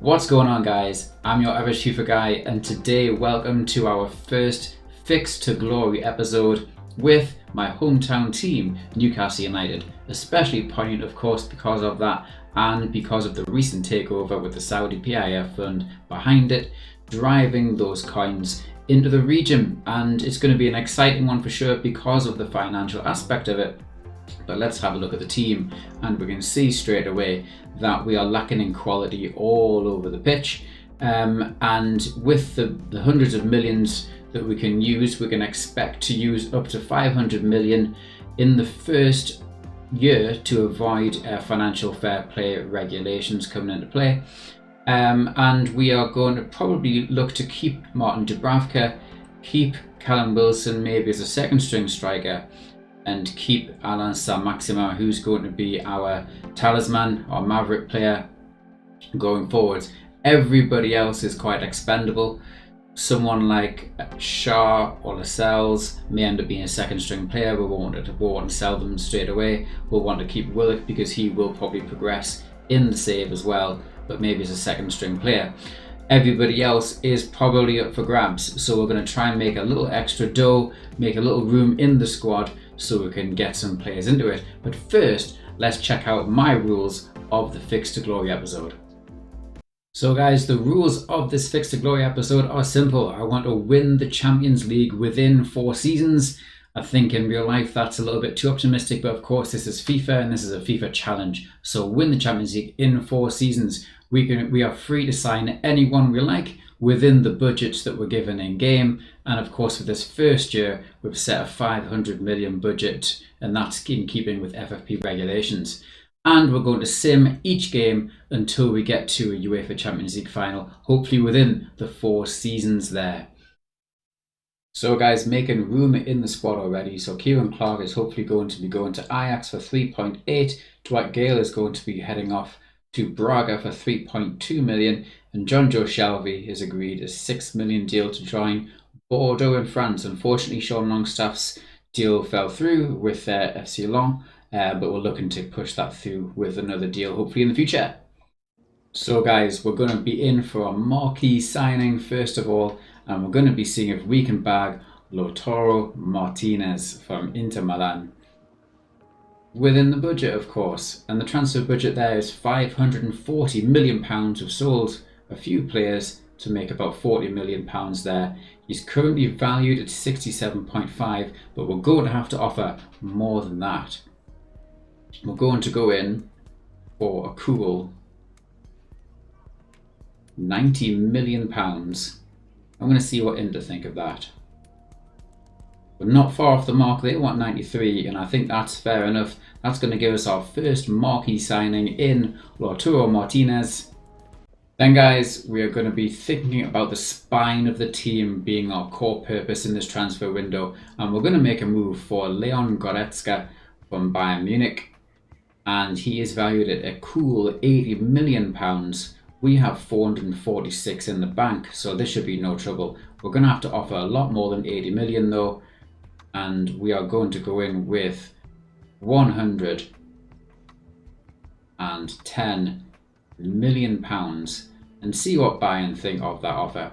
What's going on, guys? I'm your average Fifa guy, and today welcome to our first Fix to Glory episode with my hometown team, Newcastle United. Especially poignant, of course, because of that and because of the recent takeover with the Saudi PIF fund behind it, driving those coins into the region. And it's going to be an exciting one for sure because of the financial aspect of it. But let's have a look at the team, and we can see straight away that we are lacking in quality all over the pitch. And with the hundreds of millions that we can use, we can expect to use up to 500 million in the first year to avoid financial fair play regulations coming into play. And we are going to probably look to keep Martin Dubravka, keep Callum Wilson maybe as a second string striker, and keep Alain Saint-Maximin, who's going to be our talisman, our maverick player going forward. Everybody else is quite expendable. Someone like Shah or Lascelles may end up being a second string player. We'll want to sell them straight away. We'll want to keep Willock because he will probably progress in the save as well, but maybe as a second string player. Everybody else is probably up for grabs, so we're going to try and make a little extra dough, make a little room in the squad so we can get some players into it. But first, let's check out my rules of the Fix to Glory episode. So guys, the rules of this Fix to Glory episode are simple. I want to win the Champions League within 4 seasons. I think in real life that's a little bit too optimistic, but of course this is FIFA and this is a FIFA challenge. So win the Champions League in 4 seasons. We are free to sign anyone we like within the budgets that we're given in game. And of course for this first year, we've set a 500 million budget, and that's in keeping with FFP regulations. And we're going to sim each game until we get to a UEFA Champions League final, hopefully within the 4 seasons there. So guys, making room in the squad already. So Kieran Clark is hopefully going to be going to Ajax for 3.8. Dwight Gale is going to be heading off to Braga for 3.2 million. And John Joe Shelby has agreed a 6 million deal to join Bordeaux in France. Unfortunately, Sean Longstaff's deal fell through with FC Lyon, but we're looking to push that through with another deal, hopefully in the future. So guys, we're going to be in for a marquee signing first of all, and we're going to be seeing if we can bag Lautaro Martinez from Inter Milan. Within the budget, of course, and the transfer budget there is £540 million. We've sold a few players to make about £40 million there. He's currently valued at 67.5, but we're going to have to offer more than that. We're going to go in for a cool £90 million. I'm going to see what Inter think of that. We're not far off the mark. They want 93, and I think that's fair enough. That's going to give us our first marquee signing in Lautaro Martinez. Then guys, we are going to be thinking about the spine of the team being our core purpose in this transfer window, and we're going to make a move for Leon Goretzka from Bayern Munich, and he is valued at a cool £80 million. We have 446 in the bank, so this should be no trouble. We're going to have to offer a lot more than 80 million though, and we are going to go in with 110 million pounds and see what Bayern think of that offer.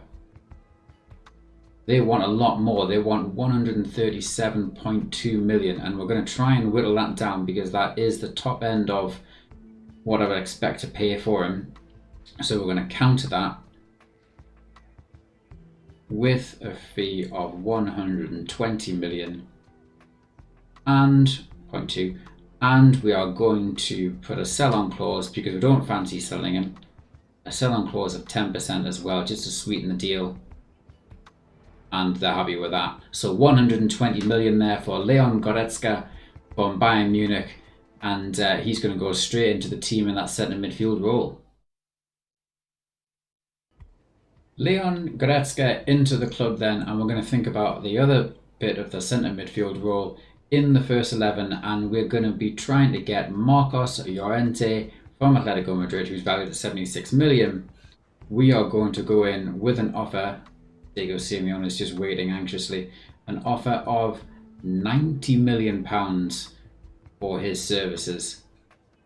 They want a lot more. They want 137.2 million, and we're going to try and whittle that down because that is the top end of what I would expect to pay for him. So we're going to counter that with a fee of 120 million and 0.2, and we are going to put a sell-on clause because we don't fancy selling him. A sell-on clause of 10% as well, just to sweeten the deal, and they're happy with that. So 120 million there for Leon Goretzka from Bayern Munich, and he's going to go straight into the team in that centre midfield role. Leon Goretzka into the club then, and we're going to think about the other bit of the centre midfield role in the first 11, and we're going to be trying to get Marcos Llorente from Atletico Madrid, who's valued at 76 million. We are going to go in with an offer. Diego Simeone is just waiting anxiously. An offer of £90 million for his services.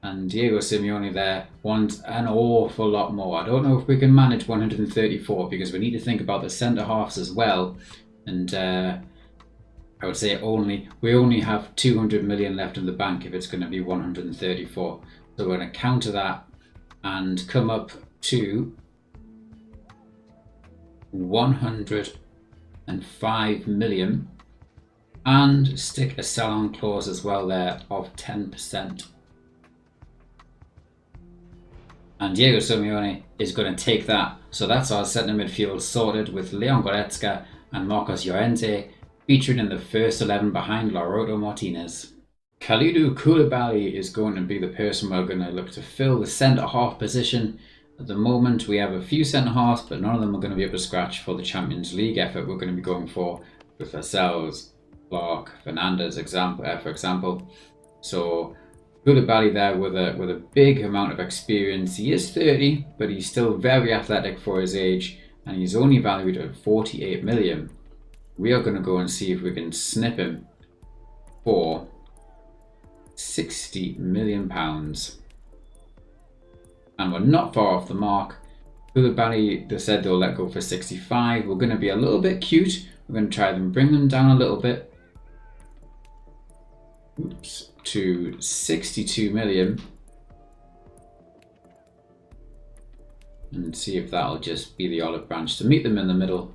And Diego Simeone there wants an awful lot more. I don't know if we can manage 134 because we need to think about the centre halves as well. And I would say we only have 200 million left in the bank if it's going to be 134. So we're going to counter that and come up to 105 million and stick a sell-on clause as well there of 10%. And Diego Simeone is going to take that. So that's our centre midfield sorted with Leon Goretzka and Marcos Llorente featured in the first 11 behind Lautaro Martinez. Kalidou Koulibaly is going to be the person we're going to look to fill the centre-half position. At the moment, we have a few centre-halves, but none of them are going to be up to scratch for the Champions League effort we're going to be going for with ourselves, Clark, Fernandez, for example. So Koulibaly there with a big amount of experience. He is 30, but he's still very athletic for his age, and he's only valued at 48 million. We are going to go and see if we can snip him for £60 million. And we're not far off the mark. Koulibaly, they said they'll let go for 65. We're going to be a little bit cute. We're going to try and bring them down a little bit. To 62 million. And see if that'll just be the olive branch to meet them in the middle.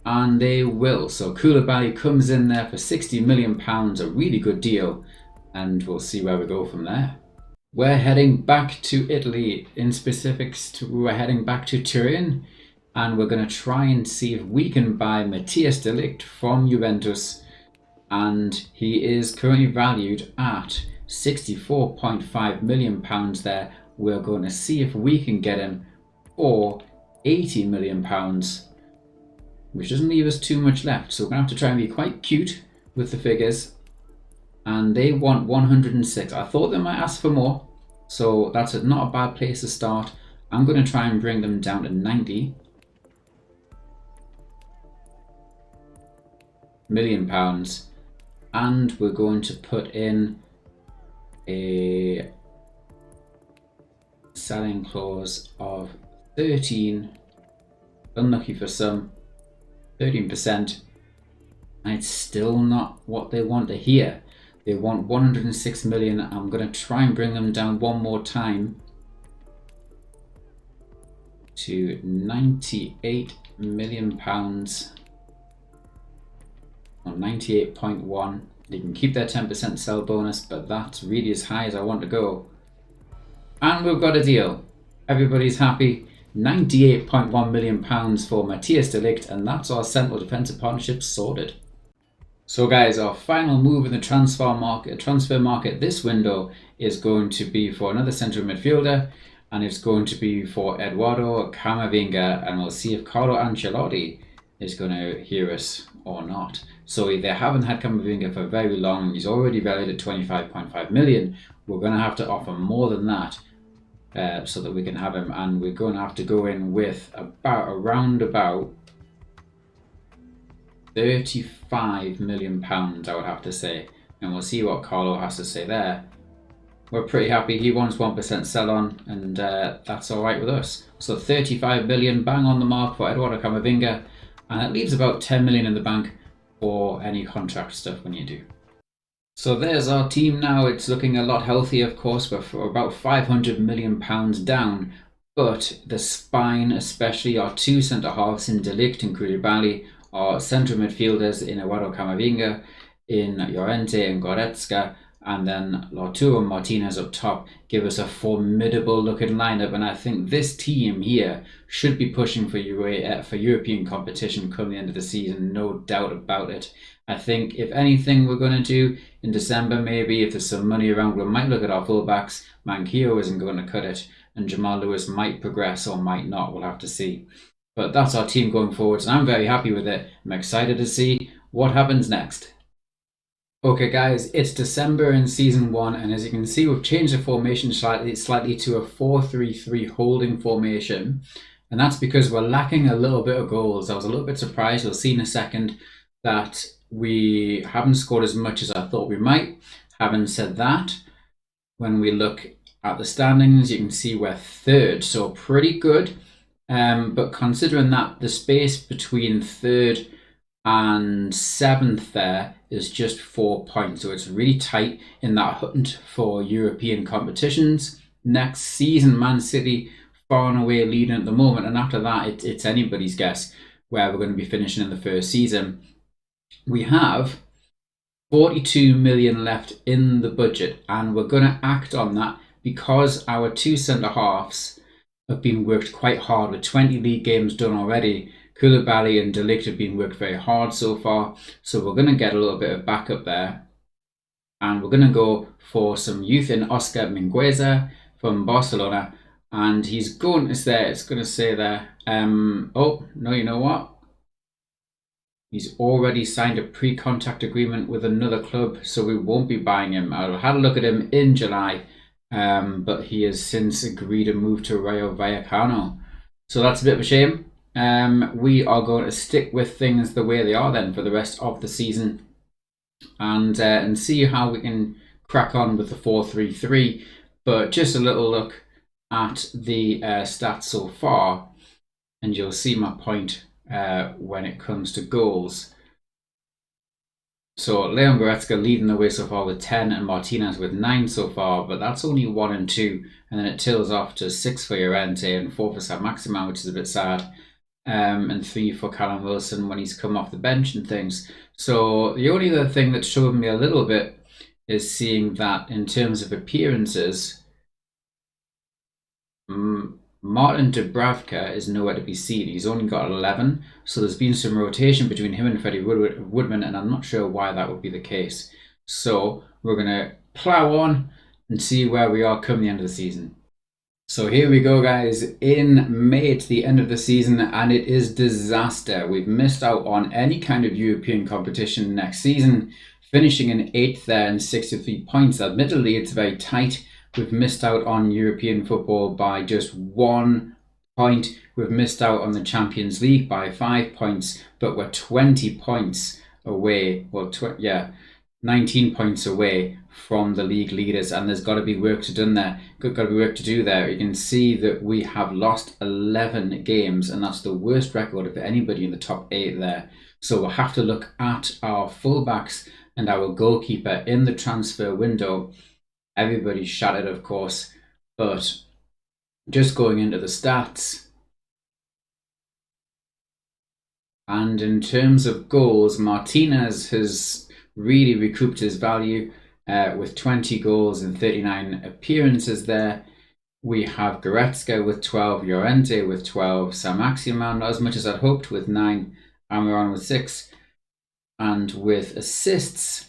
And they will. So Koulibaly comes in there for £60 million, a really good deal. And we'll see where we go from there. We're heading back to Italy. In specifics, we're heading back to Turin. And we're going to try and see if we can buy Matthias de Ligt from Juventus. And he is currently valued at £64.5 million there. We're going to see if we can get him for £80 million, which doesn't leave us too much left. So we're going to have to try and be quite cute with the figures. And they want 106. I thought they might ask for more, so that's not a bad place to start. I'm going to try and bring them down to 90 million pounds. And we're going to put in a selling clause of 13, unlucky for some, 13%, and it's still not what they want to hear. They want 106 million. I'm going to try and bring them down one more time to 98 million pounds. 98.1. They can keep their 10% sell bonus, but that's really as high as I want to go. And we've got a deal. Everybody's happy. £98.1 million for Matthias de Ligt, and that's our central defensive partnership sorted. So guys, our final move in the transfer market this window is going to be for another central midfielder, and it's going to be for Eduardo Camavinga, and we'll see if Carlo Ancelotti is going to hear us or not. So they haven't had Camavinga for very long. He's already valued at 25.5 million. We're going to have to offer more than that so that we can have him, and we're going to have to go in with around about 35 million pounds, I would have to say, and we'll see what Carlo has to say there. We're pretty happy. He wants 1% sell on, and that's all right with us. So 35 million, bang on the mark for Eduardo Camavinga, and it leaves about 10 million in the bank for any contract stuff when you do. So there's our team now. It's looking a lot healthier, of course. We're about 500 million pounds down, but the spine, especially our two centre halves in de Ligt and Koulibaly, our central midfielders in Eduardo Camavinga, in Llorente and Goretzka, and then Lautaro Martinez up top, give us a formidable looking lineup. And I think this team here should be pushing for European competition come the end of the season, no doubt about it. I think if anything we're going to do in December, maybe if there's some money around, we might look at our fullbacks. Manquillo isn't going to cut it, and Jamal Lewis might progress or might not. We'll have to see. But that's our team going forwards, and I'm very happy with it. I'm excited to see what happens next. Okay guys, it's December in Season 1, and as you can see, we've changed the formation slightly to a 4-3-3 holding formation. And that's because we're lacking a little bit of goals. I was a little bit surprised, you'll see in a second, that we haven't scored as much as I thought we might. Having said that, when we look at the standings, you can see we're third, so pretty good. But considering that the space between third and seventh there is just 4 points, so it's really tight in that hunt for European competitions. Next season, Man City far and away leading at the moment, and after that, it's anybody's guess where we're going to be finishing in the first season. We have 42 million left in the budget, and we're going to act on that because our two centre halves have been worked quite hard with 20 league games done already. Koulibaly and De Ligt have been worked very hard so far, so we're going to get a little bit of backup there. And we're going to go for some youth in Oscar Mingueza from Barcelona, and he's going to say, it's going to say there, oh, no, you know what? He's already signed a pre-contact agreement with another club, so we won't be buying him. I had a look at him in July, but he has since agreed to move to Rayo Vallecano. So that's a bit of a shame. We are going to stick with things the way they are then for the rest of the season, and see how we can crack on with the 4-3-3. But just a little look at the stats so far, and you'll see my point when it comes to goals. So Leon Goretzka leading the way so far with 10, and Martinez with 9 so far, but that's only 1 and 2, and then it tails off to 6 for Llorente and 4 for Saint-Maximin, which is a bit sad, and 3 for Callum Wilson when he's come off the bench and things. So the only other thing that showed me a little bit is seeing that in terms of appearances, Martin Dubravka is nowhere to be seen. He's only got 11, so there's been some rotation between him and Freddie Woodman, and I'm not sure why that would be the case. So we're going to plough on and see where we are come the end of the season. So here we go, guys. In May, it's the end of the season, and it is disaster. We've missed out on any kind of European competition next season, finishing in 8th there and 63 points. Admittedly, it's very tight. We've missed out on European football by just 1 point. We've missed out on the Champions League by 5 points, but we're 20 points away. Well, 19 points away from the league leaders, and there's got to be work to do there. Got to be work to do there. You can see that we have lost 11 games, and that's the worst record of anybody in the top 8 there. So we'll have to look at our fullbacks and our goalkeeper in the transfer window. Everybody's shattered, of course, but just going into the stats. And in terms of goals, Martinez has really recouped his value with 20 goals and 39 appearances there. We have Goretzka with 12, Llorente with 12, Saint-Maximin not as much as I'd hoped with 9, Almiron with 6, and with assists,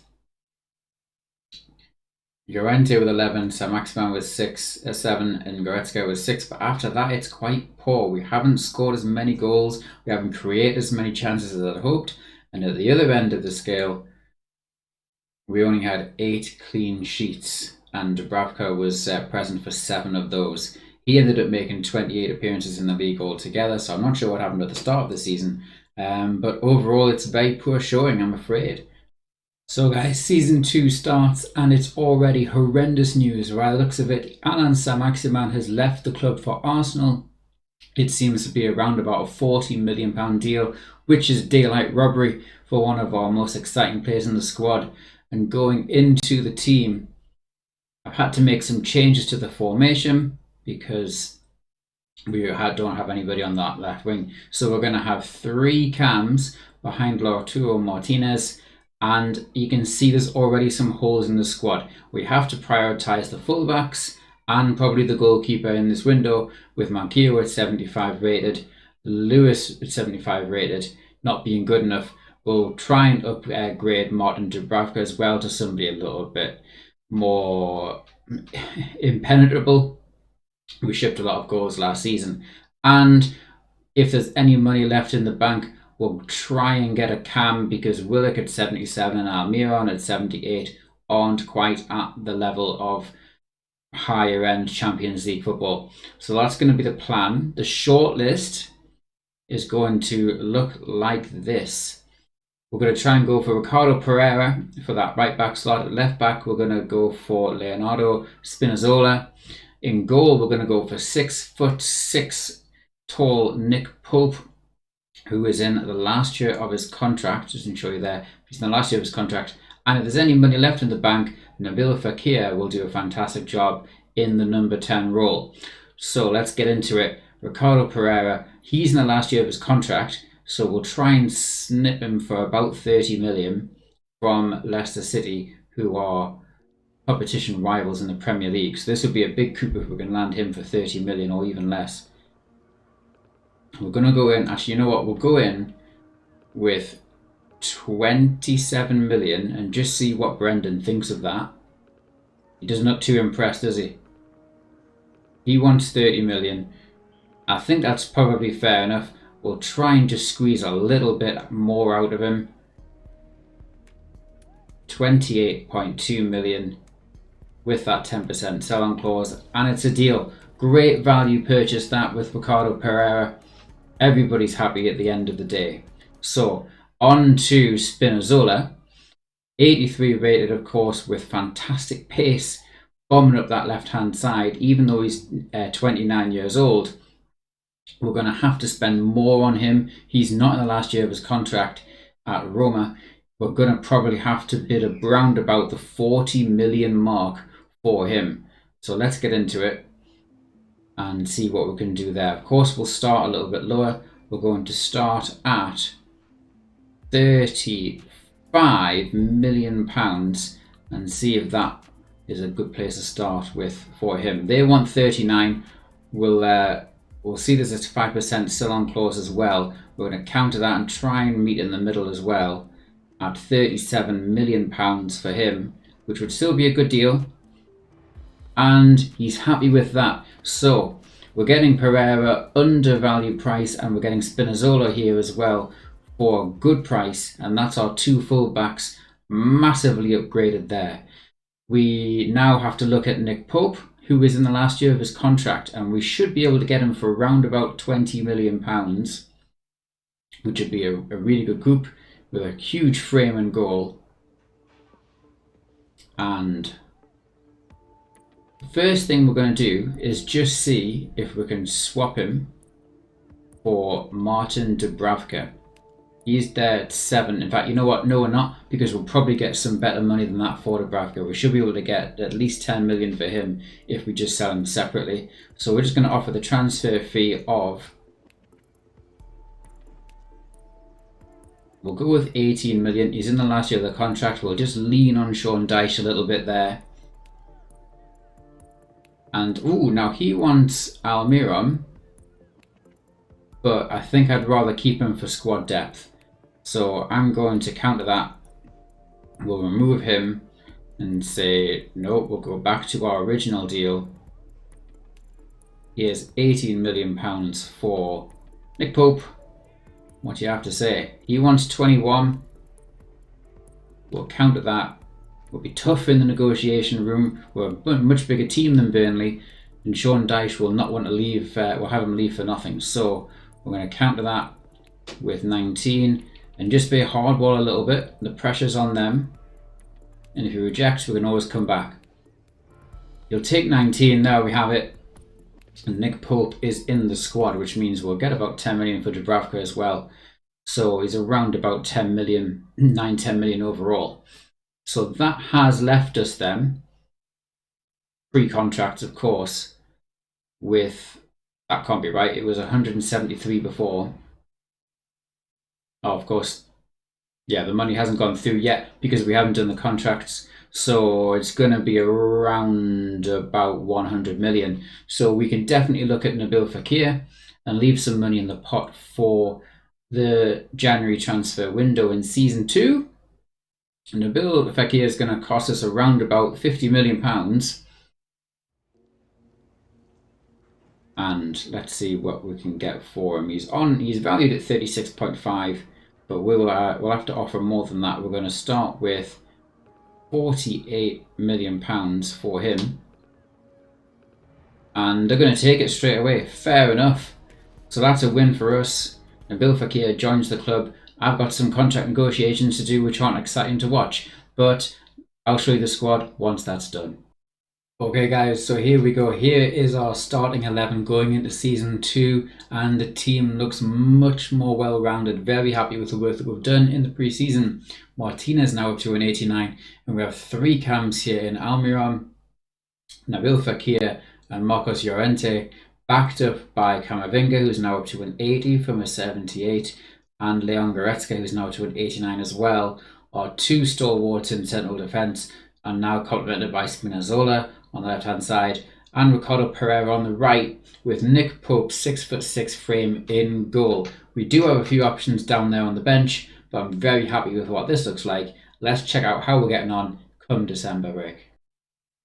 Llorente with 11, Saint-Maximin with 7, and Goretzka with 6. But after that, it's quite poor. We haven't scored as many goals. We haven't created as many chances as I'd hoped. And at the other end of the scale, we only had 8 clean sheets, and Dubravka was present for 7 of those. He ended up making 28 appearances in the league altogether, so I'm not sure what happened at the start of the season. But overall, it's a very poor showing, I'm afraid. So guys, season 2 starts, and it's already horrendous news. By the looks of it, Alain Saint-Maximin has left the club for Arsenal. It seems to be around about a £40 million deal, which is daylight robbery for one of our most exciting players in the squad. And going into the team, I've had to make some changes to the formation because we don't have anybody on that left wing. So we're going to have 3 cams behind Lautaro Martinez, and you can see there's already some holes in the squad. We have to prioritise the fullbacks and probably the goalkeeper in this window, with Manquillo at 75 rated, Lewis at 75 rated, not being good enough. We'll try and upgrade Martin Dubravka as well to somebody a little bit more impenetrable. We shipped a lot of goals last season, and if there's any money left in the bank, we'll try and get a cam, because Willock at 77 and Almiron at 78 aren't quite at the level of higher end Champions League football. So that's going to be the plan. The shortlist is going to look like this. We're going to try and go for Ricardo Pereira for that right back slot. At left back, we're going to go for Leonardo Spinazzola. In goal, we're going to go for 6'6" tall Nick Pope, who is in the last year of his contract. Doesn't show you there. He's in the last year of his contract. And if there's any money left in the bank, Nabil Fekir will do a fantastic job in the number 10 role. So let's get into it. Ricardo Pereira, he's in the last year of his contract, so we'll try and snip him for about 30 million from Leicester City, who are competition rivals in the Premier League. So this would be a big coup if we can land him for 30 million or even less. We're going to go in, actually, you know what, we'll go in with 27 million and just see what Brendan thinks of that. He doesn't look too impressed, does he? He wants 30 million. I think that's probably fair enough. We'll try and just squeeze a little bit more out of him. 28.2 million with that 10% sell-on clause, and it's a deal. Great value purchase that with Ricardo Pereira. Everybody's happy at the end of the day. So on to Spinazzola. 83 rated, of course, with fantastic pace, bombing up that left-hand side. Even though he's 29 years old, we're going to have to spend more on him. He's not in the last year of his contract at Roma. We're going to probably have to bid around about the 40 million mark for him. So let's get into it and see what we can do there. Of course, we'll start a little bit lower. We're going to start at £35 million and see if that is a good place to start with for him. They want 39. We'll see there's a 5% sell-on clause as well. We're going to counter that and try and meet in the middle as well at £37 million for him, which would still be a good deal. And he's happy with that. So we're getting Pereira undervalued price, and we're getting Spinazzola here as well for a good price. And that's our two fullbacks massively upgraded there. We now have to look at Nick Pope, who is in the last year of his contract, and we should be able to get him for around about £20 million, which would be a really good coup with a huge frame and goal. And the first thing we're going to do is just see if we can swap him for Martin Dubravka. He's there at 7. In fact, you know what? No, we're not, because we'll probably get some better money than that for Dubravka. We should be able to get at least 10 million for him if we just sell him separately. So we're just going to offer the transfer fee of... We'll go with 18 million. He's in the last year of the contract. We'll just lean on Sean Dyche a little bit there. And, now he wants Almiron, but I think I'd rather keep him for squad depth. So I'm going to counter that. We'll remove him and say, no, we'll go back to our original deal. Here's £18 million for Nick Pope. What do you have to say? He wants 21. We'll counter that. We'll be tough in the negotiation room. We're a much bigger team than Burnley, and Sean Dyche will not want to leave. We'll have him leave for nothing. So we're going to counter that with 19 and just be hardball a little bit. The pressure's on them, and if he rejects, we can always come back. He'll take 19. There we have it. And Nick Pope is in the squad, which means we'll get about 10 million for Dubravka as well. So he's around about 10 million, 10 million overall. So that has left us then, pre-contracts of course, with, that can't be right, it was 173 before. Oh, of course, yeah, the money hasn't gone through yet because we haven't done the contracts. So it's going to be around about 100 million. So we can definitely look at Nabil Fekir and leave some money in the pot for the January transfer window in season 2. Nabil Fekir is going to cost us around about £50 million. And let's see what we can get for him. He's valued at 36.5, but we'll have to offer more than that. We're going to start with £48 million for him, and they're going to take it straight away. Fair enough. So that's a win for us. Nabil Fekir joins the club. I've got some contract negotiations to do which aren't exciting to watch, but I'll show you the squad once that's done. Okay, guys, so here we go. Here is our starting 11 going into season 2, and the team looks much more well rounded. Very happy with the work that we've done in the pre season. Martinez now up to an 89, and we have 3 cams here in Almiron, Nabil Fekir, and Marcos Llorente, backed up by Camavinga, who's now up to an 80 from a 78, and Leon Goretzka, who's now to an 89 as well. Our 2 stalwarts in central defence, and now complemented by Spinazzola on the left hand side, and Ricardo Pereira on the right, with Nick Pope's 6'6" frame in goal. We do have a few options down there on the bench, but I'm very happy with what this looks like. Let's check out how we're getting on come December break.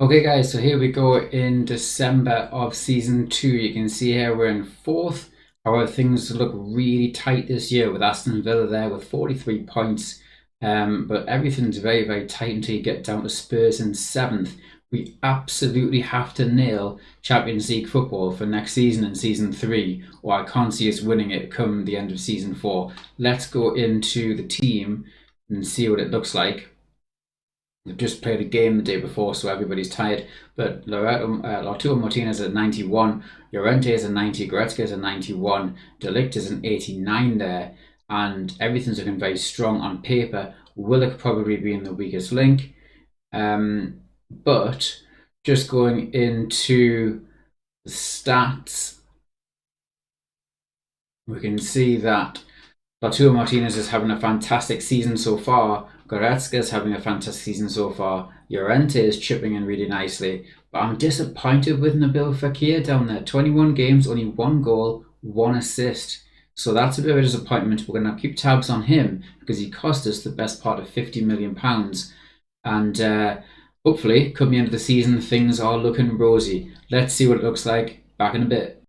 Okay, guys, so here we go in December of season 2. You can see here we're in 4th. However, things look really tight this year with Aston Villa there with 43 points. But everything's very, very tight until you get down to Spurs in 7th. We absolutely have to nail Champions League football for next season in season 3, or I can't see us winning it come the end of season 4. Let's go into the team and see what it looks like. We've just played a game the day before, so everybody's tired. But Lautaro Martinez is at 91, Llorente is a 90, Goretzka is a 91, De Ligt is an 89 there, and everything's looking very strong on paper. Willock probably being the weakest link. But just going into the stats, we can see that Lautaro Martinez is having a fantastic season so far. Goretzka is having a fantastic season so far. Llorente is chipping in really nicely. But I'm disappointed with Nabil Fekir down there. 21 games, only 1 goal, 1 assist. So that's a bit of a disappointment. We're going to keep tabs on him because he cost us the best part of £50 million. And hopefully, come the end of the season, things are looking rosy. Let's see what it looks like. Back in a bit.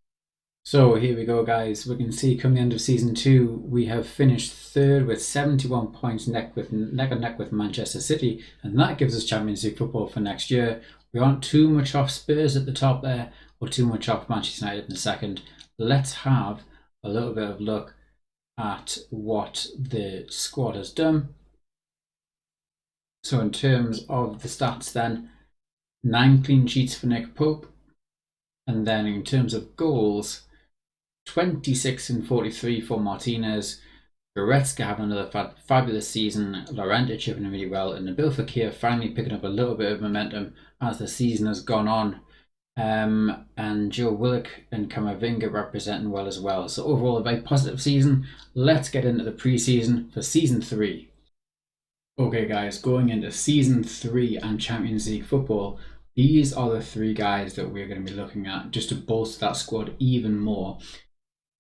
So here we go, guys. We can see come the end of season 2, we have finished 3rd with 71 points, neck and neck with Manchester City, and that gives us Champions League football for next year. We aren't too much off Spurs at the top there, or too much off Manchester United in the second. Let's have a little bit of look at what the squad has done. So in terms of the stats then, 9 clean sheets for Nick Pope, and then in terms of goals, 26 and 43 for Martinez. Goretzka having another fabulous season. Llorente chipping in really well, and Nabil Fekir finally picking up a little bit of momentum as the season has gone on. And Joe Willock and Camavinga representing well as well. So overall, a very positive season. Let's get into the pre-season for season 3. Okay, guys, going into season 3 and Champions League football, these are the 3 guys that we're going to be looking at just to bolster that squad even more.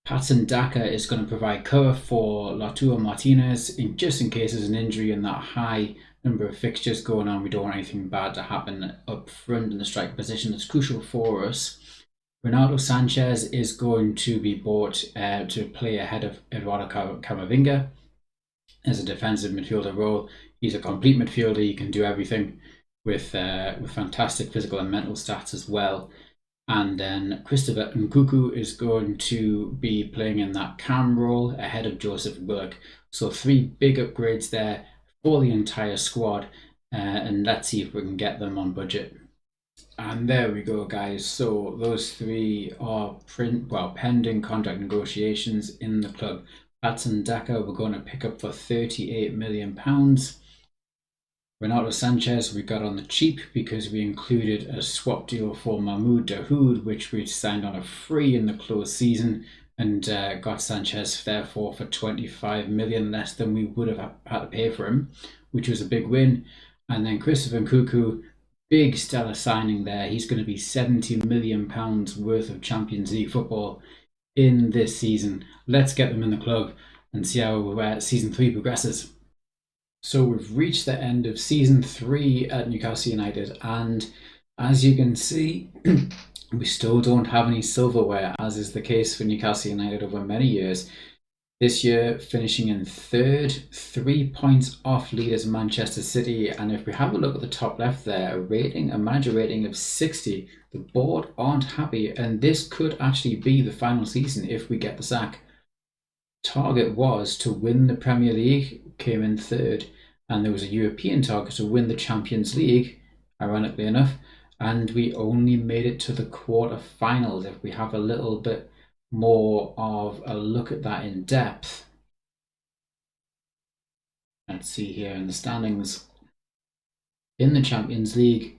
Patson Daka is going to provide cover for Lautaro Martinez just in case there's an injury and that high number of fixtures going on. We don't want anything bad to happen up front in the striker position. That's crucial for us. Ronaldo Sanchez is going to be bought to play ahead of Eduardo Camavinga as a defensive midfielder role. He's a complete midfielder. He can do everything with fantastic physical and mental stats as well. And then Christopher Nkunku is going to be playing in that cam role ahead of Joseph Willock. So 3 big upgrades there for the entire squad. And let's see if we can get them on budget. And there we go, guys. So those 3 are pending contract negotiations in the club. Patson Daka we're going to pick up for £38 million. Ronaldo Sanchez we got on the cheap because we included a swap deal for Mahmoud Dahoud, which we signed on a free in the closed season, and got Sanchez therefore for 25 million less than we would have had to pay for him, which was a big win. And then Christopher Nkunku, big stellar signing there. He's going to be £70 million worth of Champions League football in this season. Let's get them in the club and see how season 3 progresses. So we've reached the end of season 3 at Newcastle United, and as you can see, we still don't have any silverware, as is the case for Newcastle United over many years. This year, finishing in 3rd, 3 points off leaders Manchester City, and if we have a look at the top left there, a manager rating of 60, the board aren't happy, and this could actually be the final season if we get the sack. Target was to win the Premier League, came in 3rd, and there was a European target to win the Champions League, ironically enough, and we only made it to the quarterfinals. If we have a little bit more of a look at that in depth, let's see here in the standings. In the Champions League,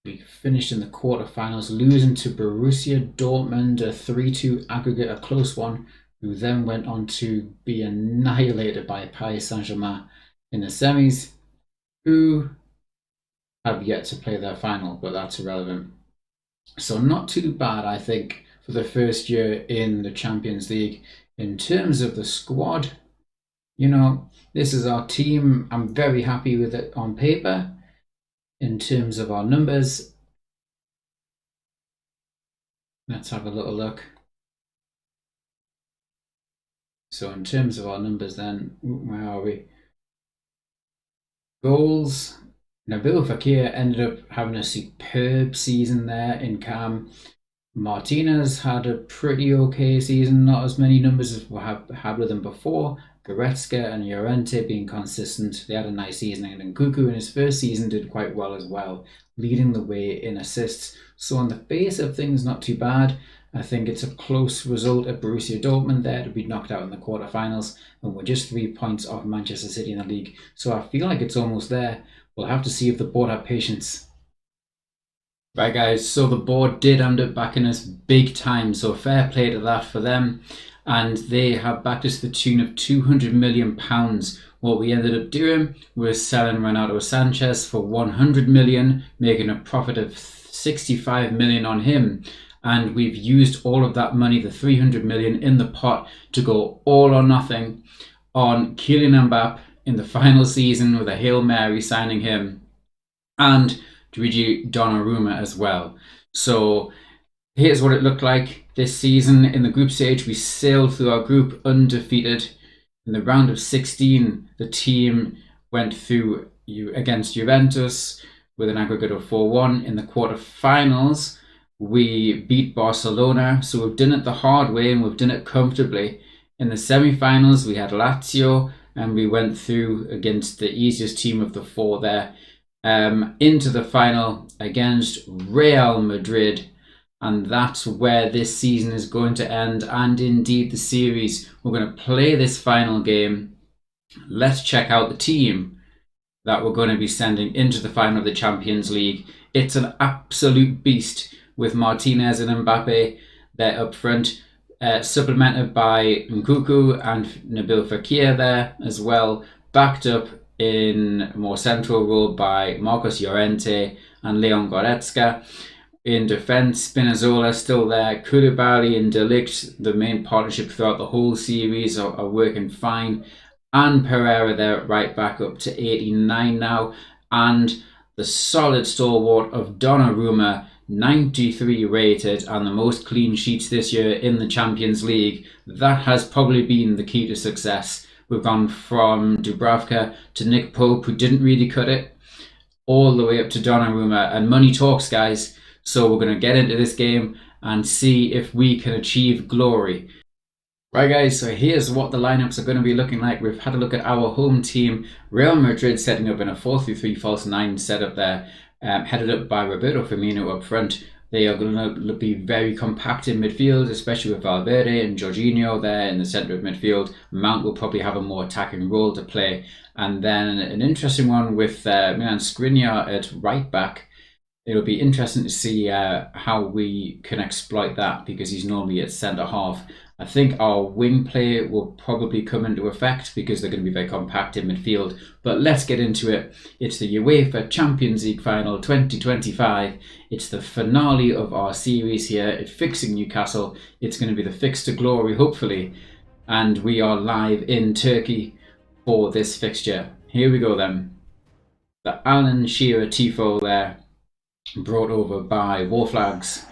we finished in the quarterfinals, losing to Borussia Dortmund, a 3-2 aggregate, a close one, who then went on to be annihilated by Paris Saint-Germain in the semis, who have yet to play their final, but that's irrelevant. So not too bad, I think, for the first year in the Champions League. In terms of the squad, you know, this is our team. I'm very happy with it on paper. In terms of our numbers, let's have a little look. So in terms of our numbers then, where are we? Goals. Nabil Fekir ended up having a superb season there in CAM. Martinez had a pretty okay season, not as many numbers as we have had with him before. Goretzka and Llorente being consistent, they had a nice season, and Nkunku in his first season did quite well as well, leading the way in assists. So on the face of things, not too bad. I think it's a close result at Borussia Dortmund there to be knocked out in the quarterfinals, and we're just 3 points off Manchester City in the league. So I feel like it's almost there. We'll have to see if the board have patience. Right guys, so the board did end up backing us big time, so fair play to that for them. And they have backed us to the tune of £200 million. What we ended up doing was selling Renato Sanchez for 100 million, making a profit of 65 million on him. And we've used all of that money, the 300 million in the pot, to go all or nothing on Kylian Mbappe in the final season with a Hail Mary signing him, and Luigi Donnarumma as well. So here's what it looked like this season. In the group stage, we sailed through our group undefeated. In the round of 16, the team went through against Juventus with an aggregate of 4-1. In the quarterfinals, we beat Barcelona. So we've done it the hard way and we've done it comfortably. In the semi-finals, we had Lazio, and we went through against the easiest team of the four there. Into the final against Real Madrid, and that's where this season is going to end, and indeed the series. We're going to play this final game. Let's check out the team that we're going to be sending into the final of the Champions League. It's an absolute beast with Martinez and Mbappe there up front, supplemented by Nkunku and Nabil Fekir there as well, backed up in a more central role by Marcos Llorente and Leon Goretzka. In defence, Spinazzola still there. Koulibaly and De Ligt, the main partnership throughout the whole series, are working fine. And Pereira there right back up to 89 now. And the solid stalwart of Donnarumma, 93 rated and the most clean sheets this year in the Champions League. That has probably been the key to success. We've gone from Dubravka to Nick Pope, who didn't really cut it, all the way up to Donnarumma. And money talks, guys. So we're going to get into this game and see if we can achieve glory. Right guys, so here's what the lineups are going to be looking like. We've had a look at our home team. Real Madrid setting up in a 4-3-3 false 9 setup there, headed up by Roberto Firmino up front. They are going to be very compact in midfield, especially with Valverde and Jorginho there in the centre of midfield. Mount will probably have a more attacking role to play. And then an interesting one with Milan Skriniar at right back. It'll be interesting to see how we can exploit that, because he's normally at centre half. I think our wing play will probably come into effect because they're going to be very compact in midfield. But let's get into it. It's the UEFA Champions League Final 2025. It's the finale of our series here at Fixing Newcastle. It's going to be the fix to glory, hopefully. And we are live in Turkey for this fixture. Here we go then. The Alan Shearer tifo there, brought over by War Flags.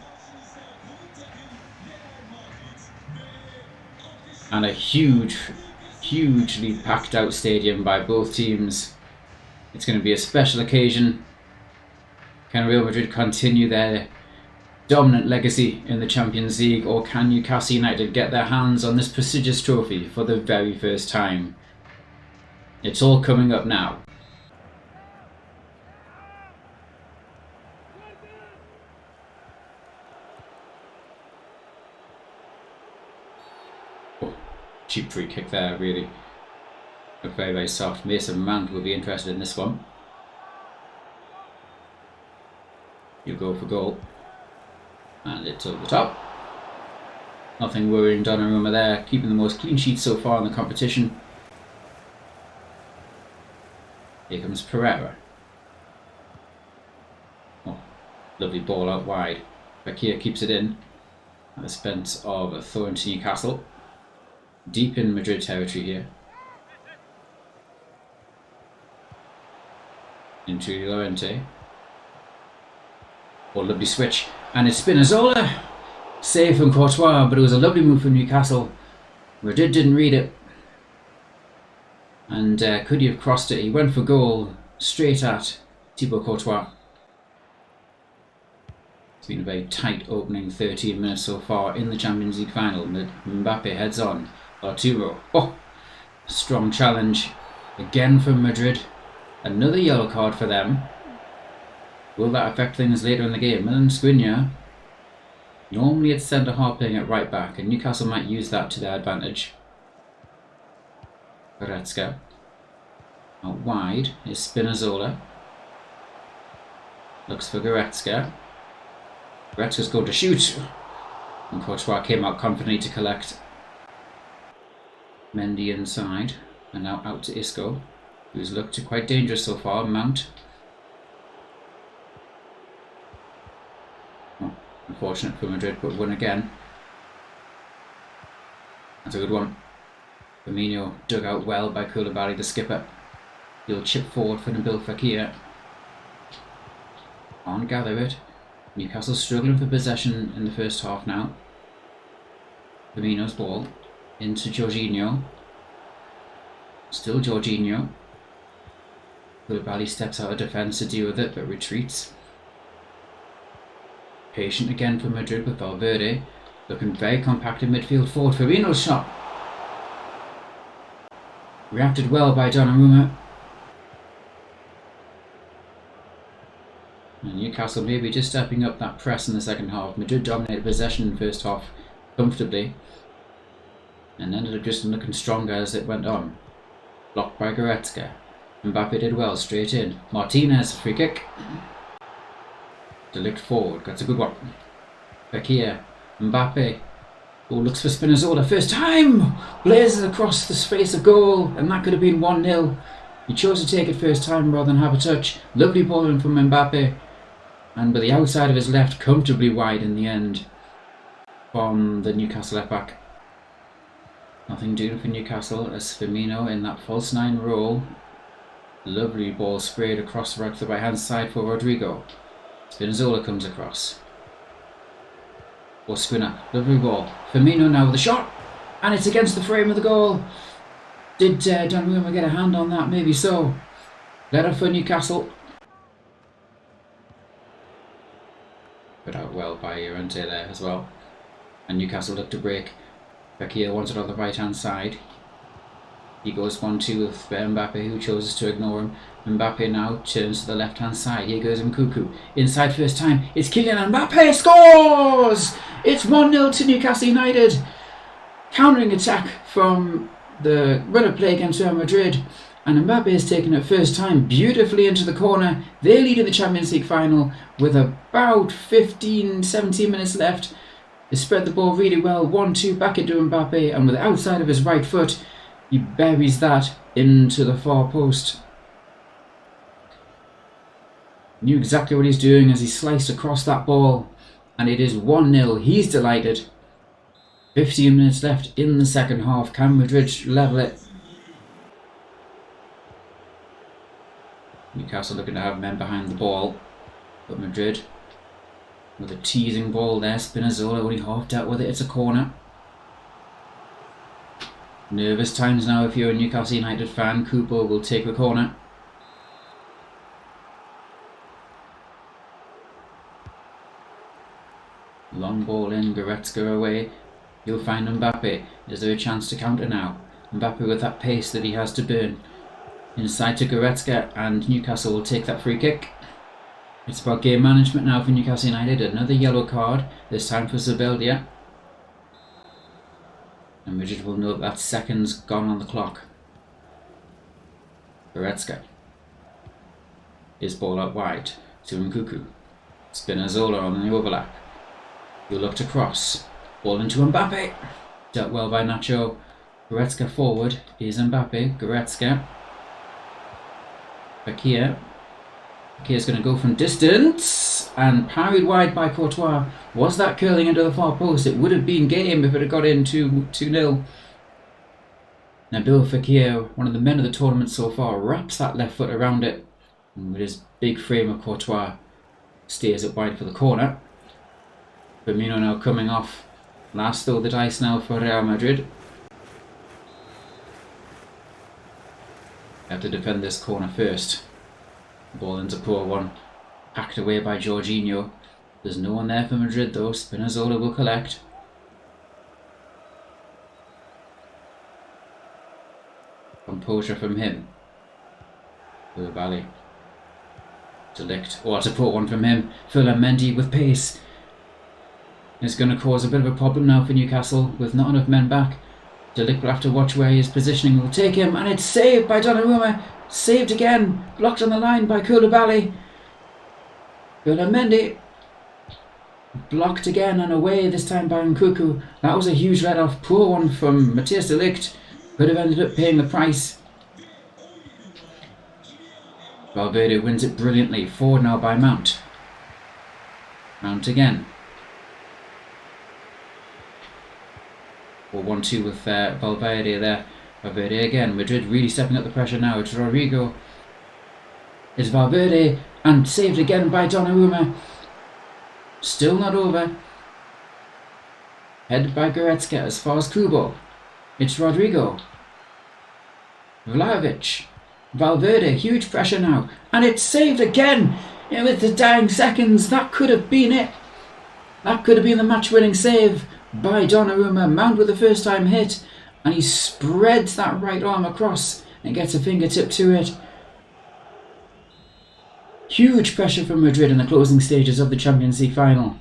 And a hugely packed out stadium by both teams. It's going to be a special occasion. Can Real Madrid continue their dominant legacy in the Champions League, or can Newcastle United get their hands on this prestigious trophy for the very first time? It's all coming up now. cheap free kick there, really. Looked very, very soft. Mason Mount will be interested in this one. You go for goal. And it's over the top. Nothing worrying Donnarumma there, keeping the most clean sheets so far in the competition. Here comes Pereira. Oh, lovely ball out wide. Bakir keeps it in at the expense of a throw into Newcastle. Deep in Madrid territory here. Into Llorente. Oh, lovely switch. And it's Spinazzola. Save from Courtois, but it was a lovely move from Newcastle. Madrid didn't read it. And could he have crossed it? He went for goal straight at Thibaut Courtois. It's been a very tight opening 13 minutes so far in the Champions League final. Mbappe heads on. Arturo. Oh, strong challenge again from Madrid. Another yellow card for them. Will that affect things later in the game? Milan Skriniar, normally it's centre half playing at right back, and Newcastle might use that to their advantage. Goretzka. Out wide is Spinazzola. Looks for Goretzka. Goretzka's going to shoot. And Courtois came out confidently to collect. Mendy inside. And now out to Isco, who's looked quite dangerous so far. Mount. Oh, unfortunate for Madrid, but won again. That's a good one. Firmino dug out well by Koulibaly, the skipper. He'll chip forward for Nabil Fekir. Can't gather it. Newcastle struggling for possession in the first half now. Firmino's ball into Jorginho. Still Jorginho. Koulibaly steps out of defence to deal with it, but retreats. Patient again for Madrid with Valverde. Looking very compact in midfield forward. Firmino's shot. Reacted well by Donnarumma. And Newcastle maybe just stepping up that press in the second half. Madrid dominated possession in the first half comfortably. And ended up just looking stronger as it went on. Blocked by Goretzka. Mbappe did well, straight in. Martinez, free kick. De Ligt forward, that's a good one. Fekir, Mbappe, who looks for Spinazzola, first time! Blazes across the space of goal, and that could have been 1-0. He chose to take it first time rather than have a touch. Lovely ball in from Mbappe, and with the outside of his left comfortably wide in the end from the Newcastle left back. Nothing doing for Newcastle as Firmino in that false nine role. Lovely ball sprayed across the right hand side for Rodrigo. Spinazzola comes across. Or Skriniar, lovely ball. Firmino now with a shot, and it's against the frame of the goal. Did Donnarumma get a hand on that? Maybe so. Letter for Newcastle. Put out well by Llorente there as well. And Newcastle looked to break. Fekir wanted on the right hand side. He goes 1-2 with Mbappe, who chooses to ignore him. Mbappe now turns to the left hand side. Here goes Nkunku. Inside first time. It's Kylian Mbappe scores! It's 1-0 to Newcastle United. Countering attack from the run of play against Real Madrid. And Mbappe has taken it first time beautifully into the corner. They lead in the Champions League final with about 15-17 minutes left. They spread the ball really well. 1-2 back into Mbappe, and with the outside of his right foot, he buries that into the far post. Knew exactly what he's doing as he sliced across that ball, and it is 1-0. He's delighted. 15 minutes left in the second half. Can Madrid level it? Newcastle looking to have men behind the ball, but Madrid with a teasing ball there. Spinazzola only half dealt with it. It's a corner. Nervous times now if you're a Newcastle United fan. Cooper will take the corner. Long ball in, Goretzka away. You'll find Mbappe. Is there a chance to counter now? Mbappe with that pace that he has to burn. Inside to Goretzka, and Newcastle will take that free kick. It's about game management now for Newcastle United. Another yellow card, this time for Zubeldia. And Madrid will know that seconds gone on the clock. Goretzka. His ball out wide to Nkunku. Spinazzola on the overlap. He'll look to cross. Ball into Mbappe. Dealt well by Nacho. Goretzka forward is Mbappe. Goretzka. Fakir. Fakir's going to go from distance and parried wide by Courtois. Was that curling into the far post? It would have been game if it had got in 2-0. Nabil Fekir, one of the men of the tournament so far, wraps that left foot around it. And with his big frame of Courtois, steers it wide for the corner. Firmino now coming off. Last throw the dice now for Real Madrid. Have to defend this corner first. Ball into poor one. Hacked away by Jorginho. There's no one there for Madrid though. Spinazzola will collect. Composure from him. Koulibaly. Delict. Oh, that's a poor one from him. Mendy with pace. It's going to cause a bit of a problem now for Newcastle with not enough men back. Delict will have to watch where he is positioning. Will take him and it's saved by Donnarumma. Saved again. Blocked on the line by Koulibaly. Mendy. Blocked again and away this time by Nkunku. That was a huge let-off. Poor one from Matthias de Ligt. Could have ended up paying the price. Valverde wins it brilliantly. Forward now by Mount. Mount again. 4-1-2 with Valverde there. Valverde again. Madrid really stepping up the pressure now. It's Rodrigo. It's Valverde. And saved again by Donnarumma. Still not over. Headed by Goretzka as far as Kubo. It's Rodrigo. Vlahovic. Valverde. Huge pressure now. And it's saved again. With the dying seconds. That could have been it. That could have been the match-winning save by Donnarumma. Mount with the first time hit. And he spreads that right arm across and gets a fingertip to it. Huge pressure from Madrid in the closing stages of the Champions League final.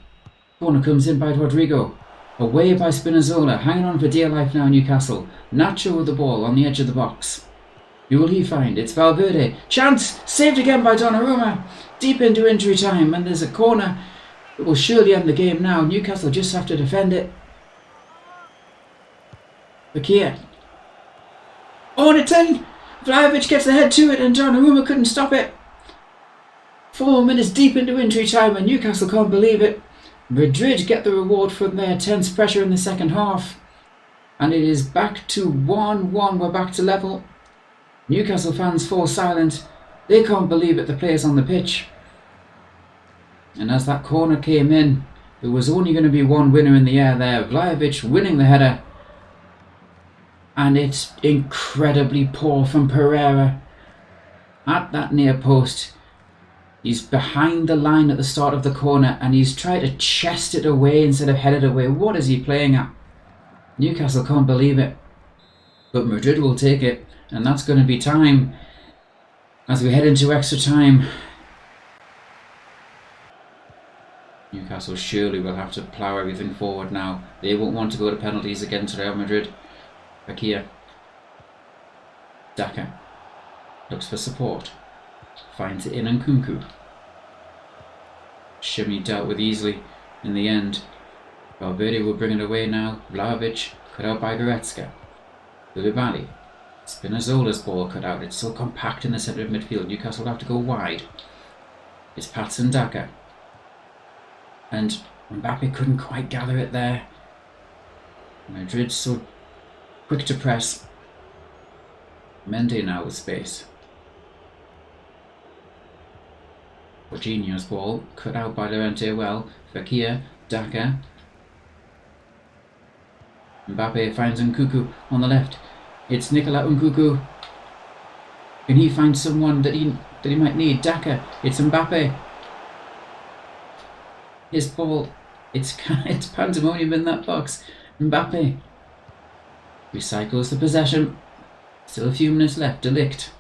Corner comes in by Rodrigo. Away by Spinazzola. Hanging on for dear life now, Newcastle. Nacho with the ball on the edge of the box. Who will he find? It's Valverde. Chance! Saved again by Donnarumma. Deep into injury time. And there's a corner that will surely end the game now. Newcastle just have to defend it. Fakir. Oh, and it's in! Vlahovic gets the head to it and Donnarumma couldn't stop it. 4 minutes deep into injury time and Newcastle can't believe it. Madrid get the reward from their tense pressure in the second half. And it is back to 1-1. We're back to level. Newcastle fans fall silent. They can't believe it, the players on the pitch. And as that corner came in, there was only going to be one winner in the air there. Vlahovic winning the header. And it's incredibly poor from Pereira. At that near post. He's behind the line at the start of the corner and he's tried to chest it away instead of head it away. What is he playing at? Newcastle can't believe it. But Madrid will take it. And that's going to be time as we head into extra time. Newcastle surely will have to plough everything forward now. They won't want to go to penalties against Real Madrid. Fakir. Daka. Looks for support. Finds it in Nkunku. Shimmy dealt with easily in the end. Valverde will bring it away now. Vlahovic cut out by Goretzka. Koulibaly. Spinazzola's ball cut out. It's so compact in the centre of midfield. Newcastle will have to go wide. It's Patson Daka. And Mbappe couldn't quite gather it there. Madrid so quick to press. Mendy now with space. Jorginho's ball cut out by Llorente well. Fakir, Daka. Mbappe finds Nkunku on the left. It's Nicolas Nkunku. Can he find someone that he might need? Daka. It's Mbappe. His ball. It's pandemonium in that box. Mbappe recycles the possession. Still a few minutes left. De Ligt.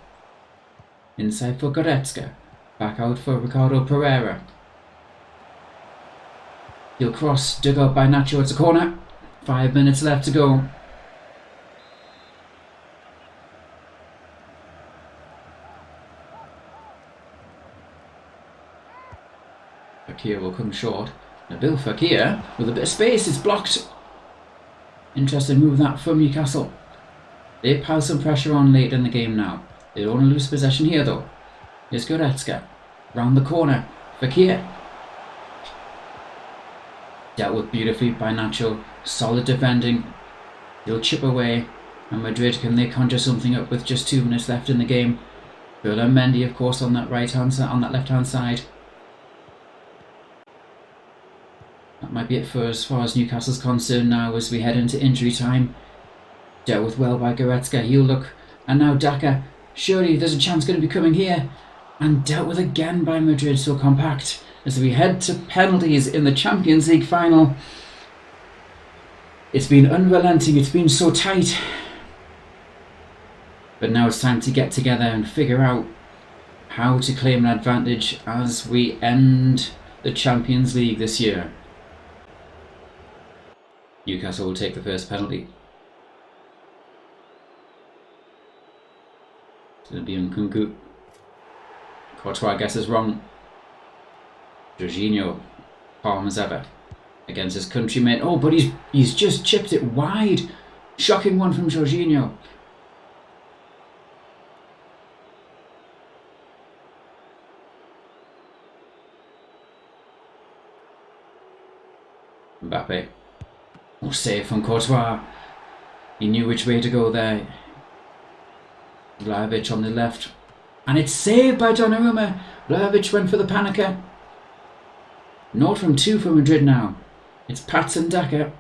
Inside for Goretzka. Back out for Ricardo Pereira. He'll cross, dug out by Nacho. It's a corner. 5 minutes left to go. Fekir will come short. Nabil Fekir with a bit of space. It's blocked. Interesting move that from Newcastle. They pile some pressure on late in the game now. They don't want to lose possession here though. Here's Goretzka. Round the corner. Fekir. Dealt with beautifully by Nacho. Solid defending. He'll chip away. And Madrid, can they conjure something up with just 2 minutes left in the game? Mendy, of course, on that left-hand side. That might be it for as far as Newcastle's concerned now as we head into injury time. Dealt with well by Goretzka. He'll look. And now Daka. Surely there's a chance going to be coming here. And dealt with again by Madrid, so compact. As we head to penalties in the Champions League final. It's been unrelenting. It's been so tight. But now it's time to get together and figure out how to claim an advantage as we end the Champions League this year. Newcastle will take the first penalty. It's going to be Nkunku. Courtois, I guess, is wrong. Jorginho, calm as ever against his countrymen. Oh, but he's just chipped it wide. Shocking one from Jorginho. Mbappe. Oh, save from Courtois. He knew which way to go there. Vlahovic on the left. And it's saved by Donnarumma. Vlahovic went for the panicker. 0 from 2 for Madrid now. It's Patson Daka.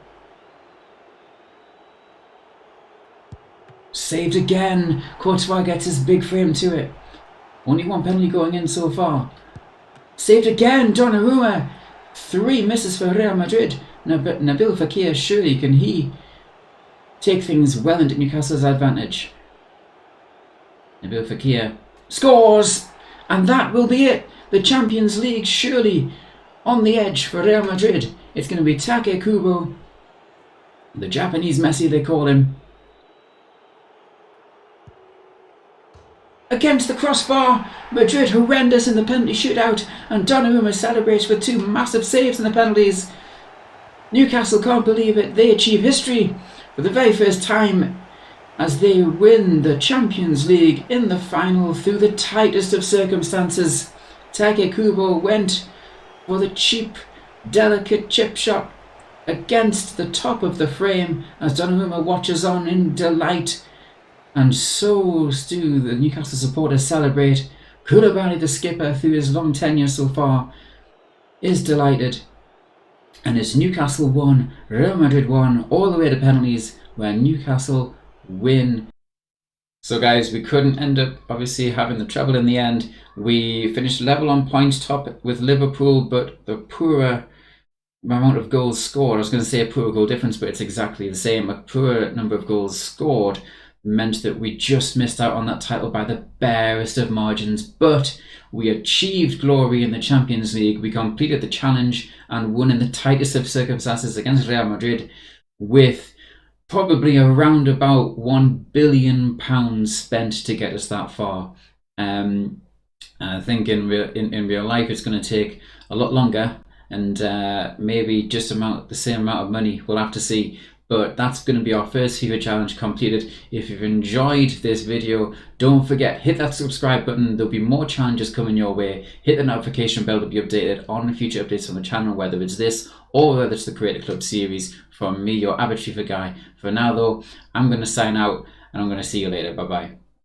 Saved again. Courtois gets his big frame to it. Only 1 penalty going in so far. Saved again. Donnarumma. 3 misses for Real Madrid. Nabil Fekir, surely can he take things well into Newcastle's advantage? Nabil Fekir scores! And that will be it. The Champions League surely on the edge for Real Madrid. It's going to be Take Kubo, the Japanese Messi they call him. Against the crossbar, Madrid horrendous in the penalty shootout, and Donnarumma celebrates with 2 massive saves in the penalties. Newcastle can't believe it. They achieve history for the very first time as they win the Champions League in the final through the tightest of circumstances. Take Kubo went for the cheap, delicate chip shot against the top of the frame as Donnarumma watches on in delight. And so do the Newcastle supporters celebrate. Koulibaly, the skipper, through his long tenure so far, is delighted. And it's Newcastle 1, Real Madrid 1, all the way to penalties, where Newcastle win. So guys, we couldn't end up obviously having the treble in the end. We finished level on points, top with Liverpool, but the poorer amount of goals scored, I was going to say a poor goal difference, but it's exactly the same. A poor number of goals scored meant that we just missed out on that title by the barest of margins, but we achieved glory in the Champions League. We completed the challenge and won in the tightest of circumstances against Real Madrid with probably around about £1 billion spent to get us that far. I think in real life it's going to take a lot longer, and maybe just the same amount of money. We'll have to see. But that's going to be our first FIFA challenge completed. If you've enjoyed this video, don't forget, hit that subscribe button. There'll be more challenges coming your way. Hit the notification bell to be updated on future updates on the channel, whether it's this or whether it's the Creator Club series from me, your average FIFA guy. For now though, I'm going to sign out and I'm going to see you later. Bye bye.